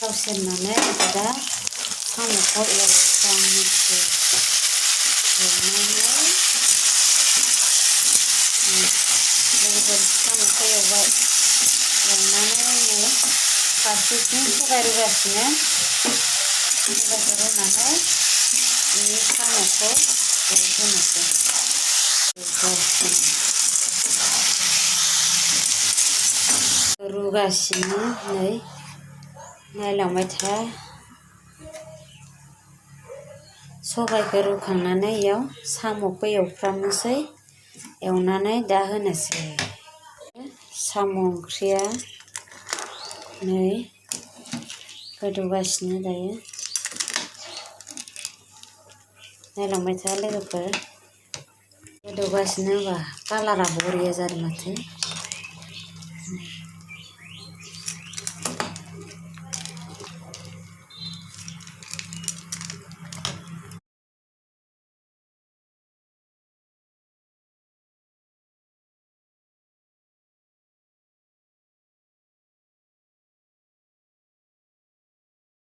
थाव सेरनानै दा साम'खौ एवफ्रामनोसै साम'खौ एवबाय एवनानै नै फारसेथिं सबाय रुगासिनो सबायखौ रुनानै बे साम'खौ एवहोनोसै रुगासिनो नै नायलांबाय था सबायखौ रुखांनानै इयाव साम'खौ एवफ्रामनोसै एवनानै दा होनोसै साम' ओंख्रिया नै गोदौगासिनो दायो नायलांबाय था लोगोफोर गोदौगासिनो होनबा कालारा बरिया जादों माथो